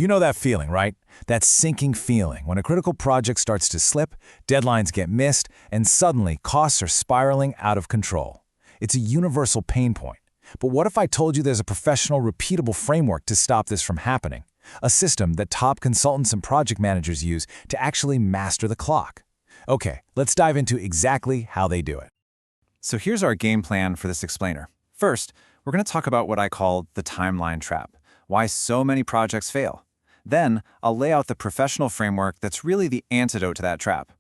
You know that feeling, right? That sinking feeling when a critical project starts to slip, deadlines get missed, and suddenly costs are spiraling out of control. It's a universal pain point. But what if I told you there's a professional, repeatable framework to stop this from happening? A system that top consultants and project managers use to actually master the clock. Okay, let's dive into exactly how they do it. So here's our game plan for this explainer. First, we're going to talk about what I call the timeline trap, why so many projects fail. Then, I'll lay out the professional framework that's really the antidote to that trap.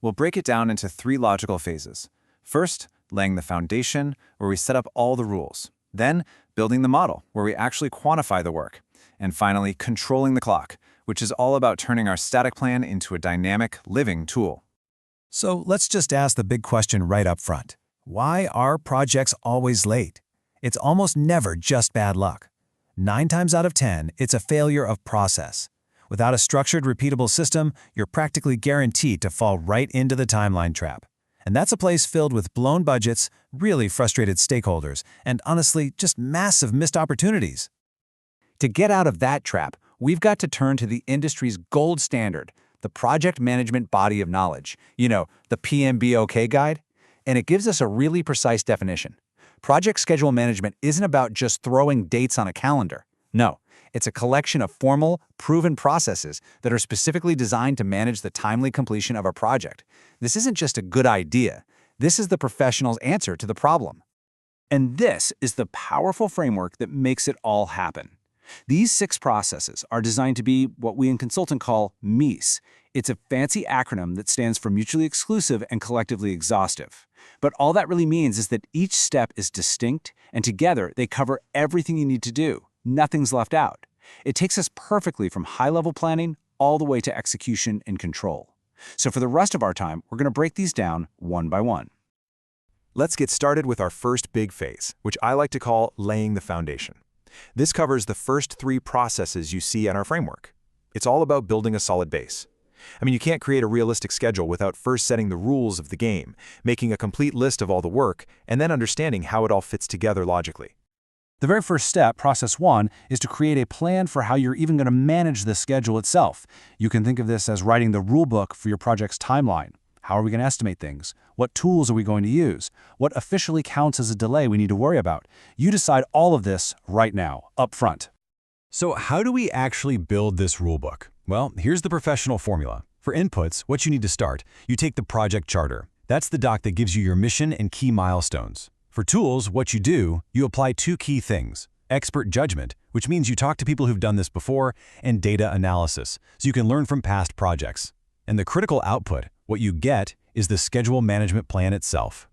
We'll break it down into 3 logical phases. First, laying the foundation, where we set up all the rules. Then, building the model, where we actually quantify the work. And finally, controlling the clock, which is all about turning our static plan into a dynamic, living tool. So let's just ask the big question right up front. Why are projects always late? It's almost never just bad luck. 9 times out of 10, it's a failure of process. Without a structured, repeatable system, you're practically guaranteed to fall right into the timeline trap. And that's a place filled with blown budgets, really frustrated stakeholders, and honestly, just massive missed opportunities. To get out of that trap, we've got to turn to the industry's gold standard, the Project Management Body of Knowledge, the PMBOK guide, and it gives us a really precise definition. Project schedule management isn't about just throwing dates on a calendar. No, it's a collection of formal, proven processes that are specifically designed to manage the timely completion of a project. This isn't just a good idea. This is the professional's answer to the problem. And this is the powerful framework that makes it all happen. These 6 processes are designed to be what we in consulting call MEIS. It's a fancy acronym that stands for mutually exclusive and collectively exhaustive. But all that really means is that each step is distinct, and together they cover everything you need to do. Nothing's left out. It takes us perfectly from high-level planning all the way to execution and control. So for the rest of our time, we're going to break these down one by one. Let's get started with our first big phase, which I like to call laying the foundation. This covers the first 3 processes you see in our framework. It's all about building a solid base. You can't create a realistic schedule without first setting the rules of the game, making a complete list of all the work, and then understanding how it all fits together logically. The very first step, process 1, is to create a plan for how you're even going to manage the schedule itself. You can think of this as writing the rule book for your project's timeline. How are we going to estimate things? What tools are we going to use? What officially counts as a delay we need to worry about? You decide all of this right now, up front. So how do we actually build this rulebook? Well, here's the professional formula. For inputs, what you need to start, you take the project charter. That's the doc that gives you your mission and key milestones. For tools, what you do, you apply 2 key things. Expert judgment, which means you talk to people who've done this before, and data analysis, so you can learn from past projects. And the critical output, what you get, is the schedule management plan itself.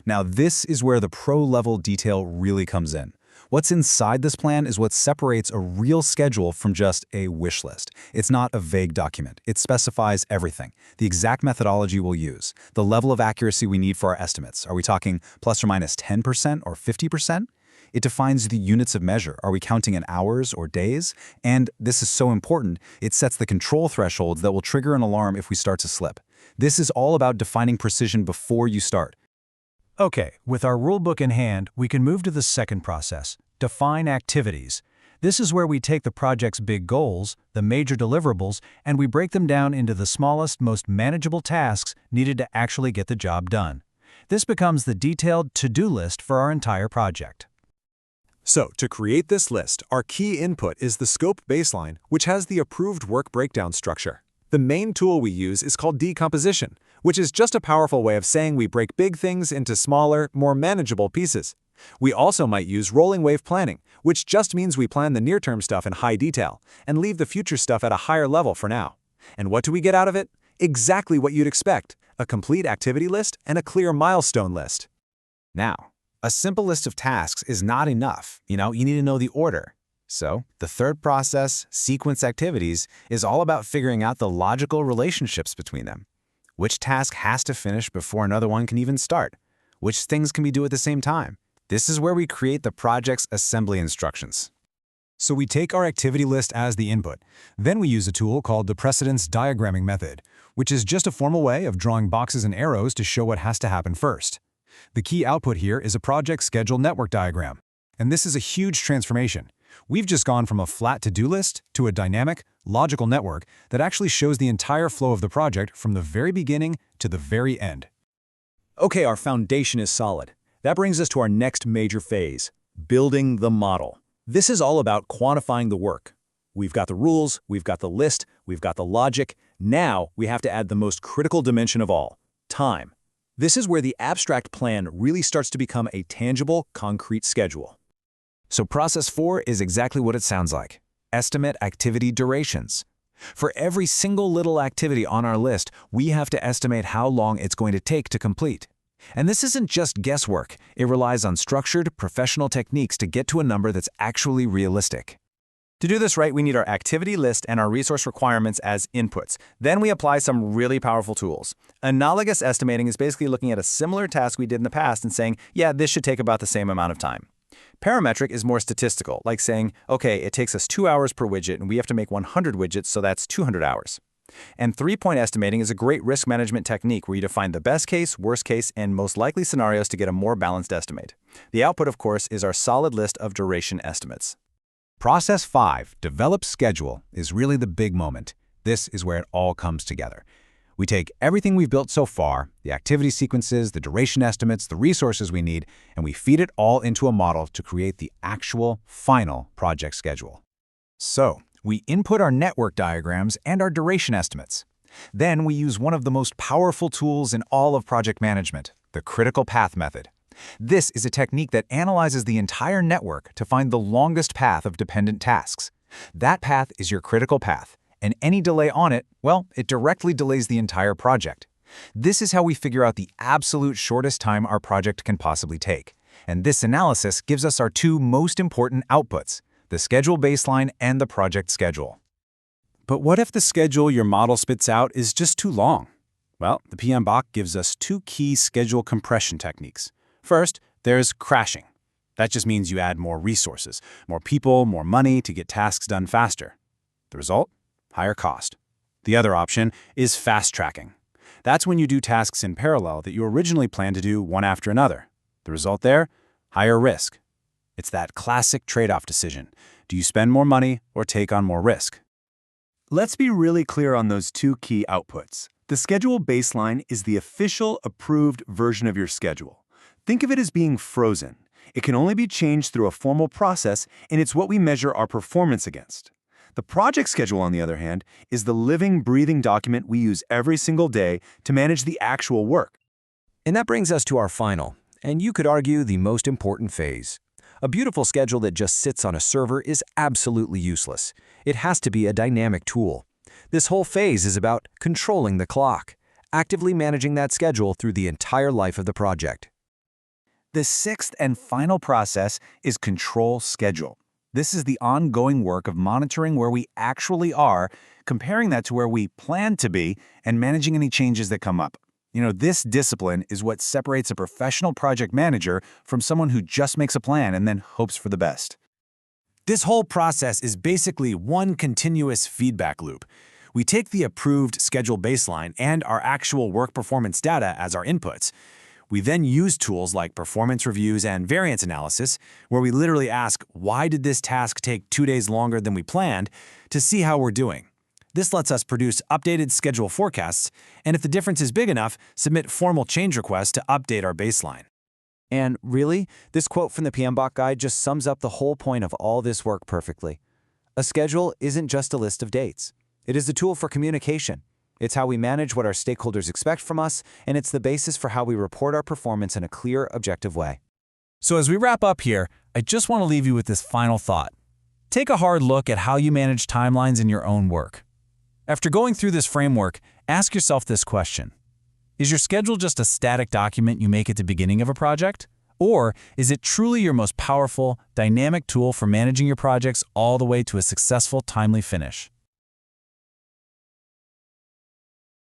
Now this is where the pro-level detail really comes in. What's inside this plan is what separates a real schedule from just a wish list. It's not a vague document. It specifies everything. The exact methodology we'll use, the level of accuracy we need for our estimates. Are we talking plus or minus 10% or 50%? It defines the units of measure. Are we counting in hours or days? And this is so important, it sets the control thresholds that will trigger an alarm if we start to slip. This is all about defining precision before you start. Okay, with our rulebook in hand, we can move to the second process, define activities. This is where we take the project's big goals, the major deliverables, and we break them down into the smallest, most manageable tasks needed to actually get the job done. This becomes the detailed to-do list for our entire project. So, to create this list, our key input is the scope baseline, which has the approved work breakdown structure. The main tool we use is called decomposition, which is just a powerful way of saying we break big things into smaller, more manageable pieces. We also might use rolling wave planning, which just means we plan the near-term stuff in high detail and leave the future stuff at a higher level for now. And what do we get out of it? Exactly what you'd expect, a complete activity list and a clear milestone list. Now, a simple list of tasks is not enough. You need to know the order. So, the third process, sequence activities, is all about figuring out the logical relationships between them. Which task has to finish before another one can even start? Which things can we do at the same time? This is where we create the project's assembly instructions. So we take our activity list as the input. Then we use a tool called the precedence diagramming method, which is just a formal way of drawing boxes and arrows to show what has to happen first. The key output here is a project schedule network diagram. And this is a huge transformation. We've just gone from a flat to-do list to a dynamic, logical network that actually shows the entire flow of the project from the very beginning to the very end. Okay, our foundation is solid. That brings us to our next major phase, building the model. This is all about quantifying the work. We've got the rules, we've got the list, we've got the logic. Now we have to add the most critical dimension of all, time. This is where the abstract plan really starts to become a tangible, concrete schedule. So process 4 is exactly what it sounds like. Estimate activity durations. For every single little activity on our list, we have to estimate how long it's going to take to complete. And this isn't just guesswork. It relies on structured, professional techniques to get to a number that's actually realistic. To do this right, we need our activity list and our resource requirements as inputs. Then we apply some really powerful tools. Analogous estimating is basically looking at a similar task we did in the past and saying, yeah, this should take about the same amount of time. Parametric is more statistical, like saying, okay, it takes us 2 hours per widget and we have to make 100 widgets, so that's 200 hours. And three-point estimating is a great risk management technique where you define the best case, worst case, and most likely scenarios to get a more balanced estimate. The output, of course, is our solid list of duration estimates. Process 5, develop schedule, is really the big moment. This is where it all comes together. We take everything we've built so far, the activity sequences, the duration estimates, the resources we need, and we feed it all into a model to create the actual, final project schedule. So, we input our network diagrams and our duration estimates. Then we use one of the most powerful tools in all of project management, the critical path method. This is a technique that analyzes the entire network to find the longest path of dependent tasks. That path is your critical path, and any delay on it, well, it directly delays the entire project. This is how we figure out the absolute shortest time our project can possibly take. And this analysis gives us our two most important outputs, the schedule baseline and the project schedule. But what if the schedule your model spits out is just too long? Well, the PMBOK gives us two key schedule compression techniques. First, there's crashing. That just means you add more resources, more people, more money to get tasks done faster. The result? Higher cost. The other option is fast tracking. That's when you do tasks in parallel that you originally planned to do one after another. The result there? Higher risk. It's that classic trade-off decision. Do you spend more money or take on more risk? Let's be really clear on those two key outputs. The schedule baseline is the official approved version of your schedule. Think of it as being frozen. It can only be changed through a formal process, and it's what we measure our performance against. The project schedule, on the other hand, is the living, breathing document we use every single day to manage the actual work. And that brings us to our final, and you could argue the most important phase. A beautiful schedule that just sits on a server is absolutely useless. It has to be a dynamic tool. This whole phase is about controlling the clock, actively managing that schedule through the entire life of the project. The sixth and final process is control schedule. This is the ongoing work of monitoring where we actually are, comparing that to where we plan to be, and managing any changes that come up. This discipline is what separates a professional project manager from someone who just makes a plan and then hopes for the best. This whole process is basically one continuous feedback loop. We take the approved schedule baseline and our actual work performance data as our inputs. We then use tools like performance reviews and variance analysis, where we literally ask, why did this task take 2 days longer than we planned, to see how we're doing. This lets us produce updated schedule forecasts, and if the difference is big enough, submit formal change requests to update our baseline. And really, this quote from the PMBOK guide just sums up the whole point of all this work perfectly. A schedule isn't just a list of dates. It is a tool for communication. It's how we manage what our stakeholders expect from us, and it's the basis for how we report our performance in a clear, objective way. So as we wrap up here, I just want to leave you with this final thought. Take a hard look at how you manage timelines in your own work. After going through this framework, ask yourself this question. Is your schedule just a static document you make at the beginning of a project? Or is it truly your most powerful, dynamic tool for managing your projects all the way to a successful, timely finish?